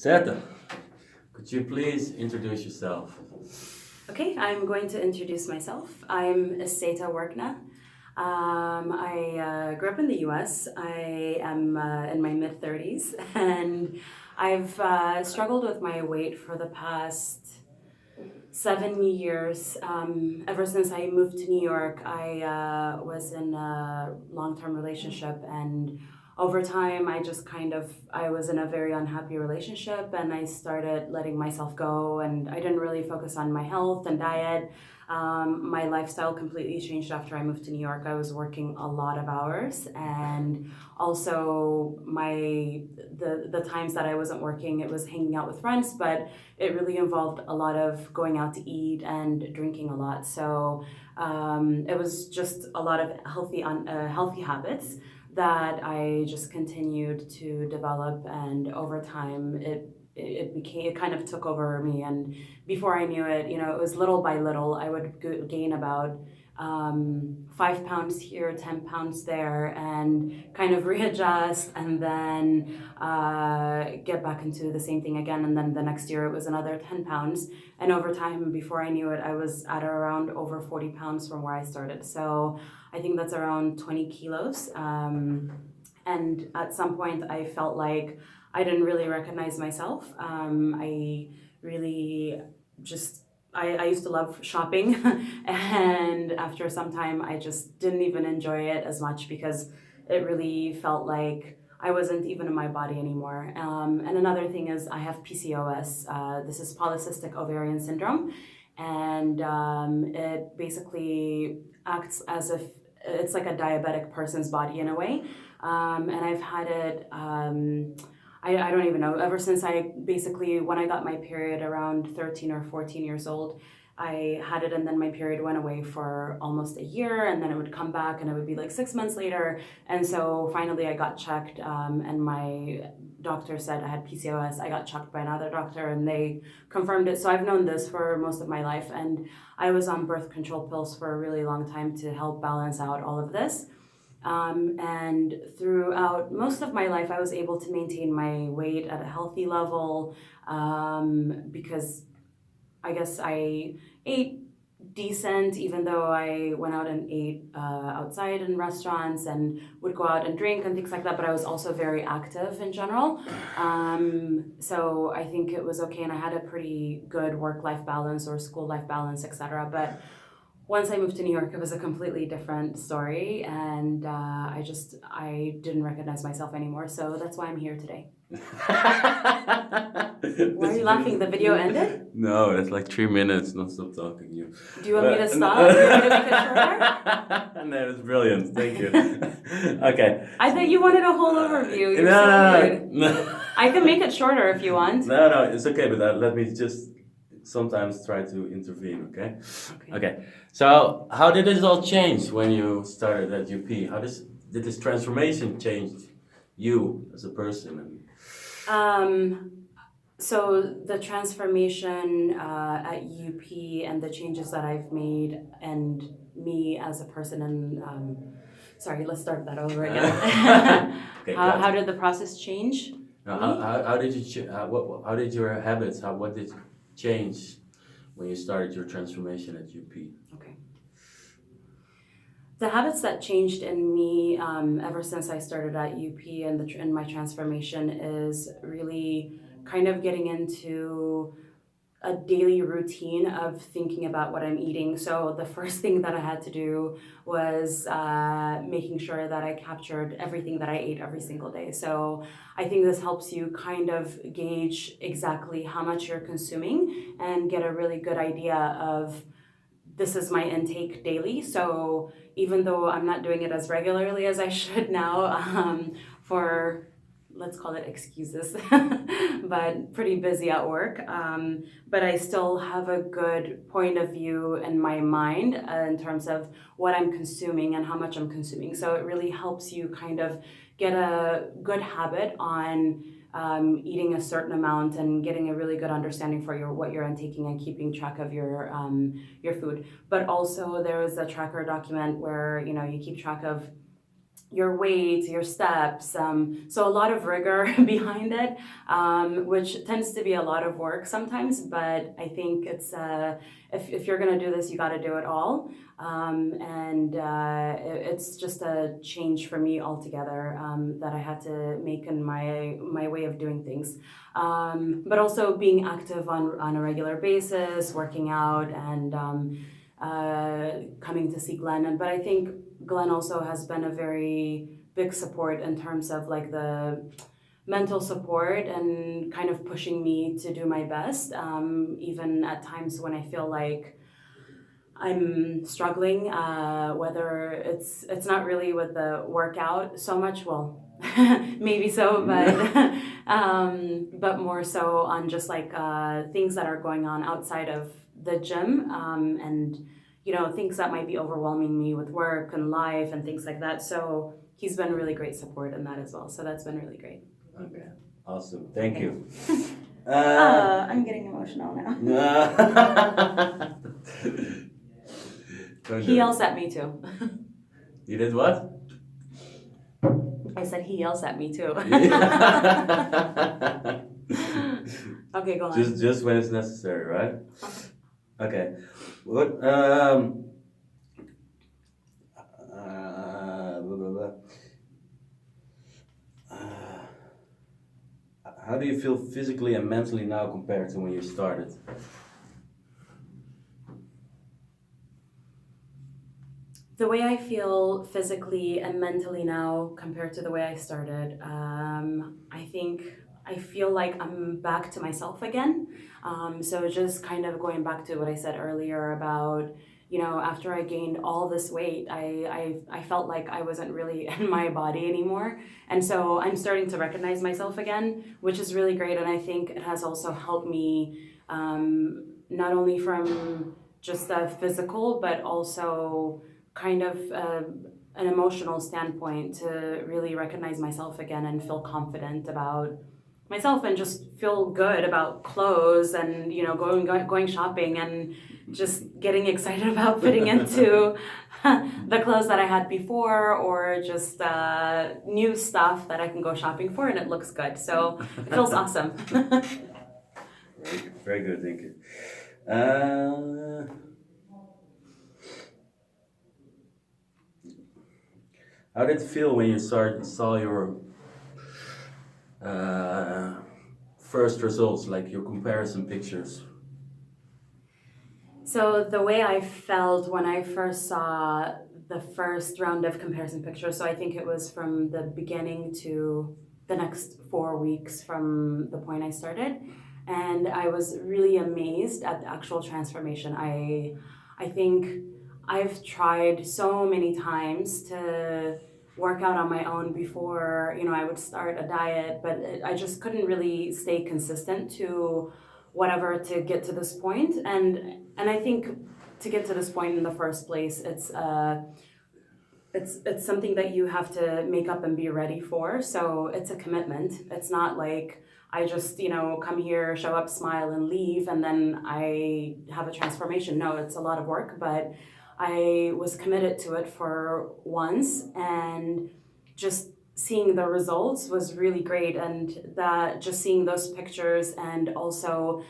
Esete, could you please introduce yourself? Okay, I'm going to introduce myself. I'm Esete Ultimate. I grew up in the US. I am in my mid 30s, and I've struggled with my weight for the past 7 years. Ever since I moved to New York, I was in a long-term relationship, and over time, I was in a very unhappy relationship, and I started letting myself go, and I didn't really focus on my health and diet. My lifestyle completely changed after I moved to New York. I was working a lot of hours, and also the times that I wasn't working, it was hanging out with friends, but it really involved a lot of going out to eat and drinking a lot. So it was just a lot of healthy habits that I just continued to develop, and over time it kind of took over me. And before I knew it, it was little by little. I would gain about 5 pounds here, 10 pounds there, and kind of readjust, and then get back into the same thing again. And then the next year it was another 10 pounds. And over time, before I knew it, I was at around over 40 pounds from where I started. So I think that's around 20 kilos. And at some point, I felt like I didn't really recognize myself. I really just I used to love shopping, and after some time, I just didn't even enjoy it as much because it really felt like I wasn't even in my body anymore. And another thing is I have PCOS. This is polycystic ovarian syndrome, and it basically acts as if it's like a diabetic person's body in a way. And I've had it. I don't even know. Ever since when I got my period around 13 or 14 years old, I had it, and then my period went away for almost a year, and then it would come back, and it would be like 6 months later. And so finally I got checked, and my doctor said I had PCOS. I got checked by another doctor, and they confirmed it. So I've known this for most of my life, and I was on birth control pills for a really long time to help balance out all of this. And throughout most of my life, I was able to maintain my weight at a healthy level, because I guess I ate decent, even though I went out and ate outside in restaurants and would go out and drink and things like that. But I was also very active in general. So I think it was okay, and I had a pretty good work-life balance or school-life balance, etc. But once I moved to New York, it was a completely different story, and I didn't recognize myself anymore. So that's why I'm here today. Why are you laughing? The video ended? No, that's like 3 minutes non-stop talking. Do you want me to stop? Do you want me to make it shorter? No, that's brilliant. Thank you. Okay. I thought you wanted a whole overview. You're No, so no, rude. no. I can make it shorter if you want. No, it's okay, but let me just sometimes try to intervene, okay? Okay. So, how did this all change when you started at UP? Did this transformation change you as a person? So the transformation at UP and the changes that I've made, and me as a person, and sorry, let's start that over again. Okay, how did the process change? how did you how did your habits what did change when you started your transformation at UP? Okay. The habits that changed in me ever since I started at UP and my transformation is really kind of getting into a daily routine of thinking about what I'm eating. So the first thing that I had to do was making sure that I captured everything that I ate every single day. So I think this helps you kind of gauge exactly how much you're consuming and get a really good idea of, this is my intake daily. So even though I'm not doing it as regularly as I should now, for, let's call it excuses, but pretty busy at work. But I still have a good point of view in my mind in terms of what I'm consuming and how much I'm consuming. So it really helps you kind of get a good habit on eating a certain amount and getting a really good understanding for what you're intaking and keeping track of your food. But also there is a tracker document where you keep track of your weight, your steps. So a lot of rigor behind it, which tends to be a lot of work sometimes. But I think it's if you're gonna do this, you got to do it all. It's just a change for me altogether that I had to make in my way of doing things. But also being active on a regular basis, working out, and coming to see Glenn. But I think Glenn also has been a very big support in terms of like the mental support and kind of pushing me to do my best, even at times when I feel like I'm struggling, whether it's not really with the workout so much. Well, maybe so, but more so on just like things that are going on outside of the gym, and things that might be overwhelming me with work and life and things like that. So he's been really great support in that as well. So that's been really great. Okay, awesome. Thank you. I'm getting emotional now. He yells at me too. You did what? I said he yells at me too. Okay, go on. Just when it's necessary, right? Okay. What blah, blah, blah. How do you feel physically and mentally now compared to when you started? The way I feel physically and mentally now compared to the way I started, I think I feel like I'm back to myself again. So just kind of going back to what I said earlier about, after I gained all this weight, I felt like I wasn't really in my body anymore. And so I'm starting to recognize myself again, which is really great. And I think it has also helped me, not only from just a physical, but also kind of an emotional standpoint, to really recognize myself again and feel confident about myself and just feel good about clothes and going shopping and just getting excited about fitting into the clothes that I had before, or just new stuff that I can go shopping for and it looks good. So it feels awesome. Very good, thank you. How did it feel when you saw your first results, like your comparison pictures? So the way I felt when I first saw the first round of comparison pictures, so I think it was from the beginning to the next 4 weeks from the point I started, and I was really amazed at the actual transformation. I think I've tried so many times to work out on my own before, I would start a diet, but I just couldn't really stay consistent to whatever to get to this point. And I think to get to this point in the first place, it's something that you have to make up and be ready for. So it's a commitment. It's not like I just, come here, show up, smile, and leave, and then I have a transformation. No, it's a lot of work, but I was committed to it for once, and just seeing the results was really great. And that just seeing those pictures, and also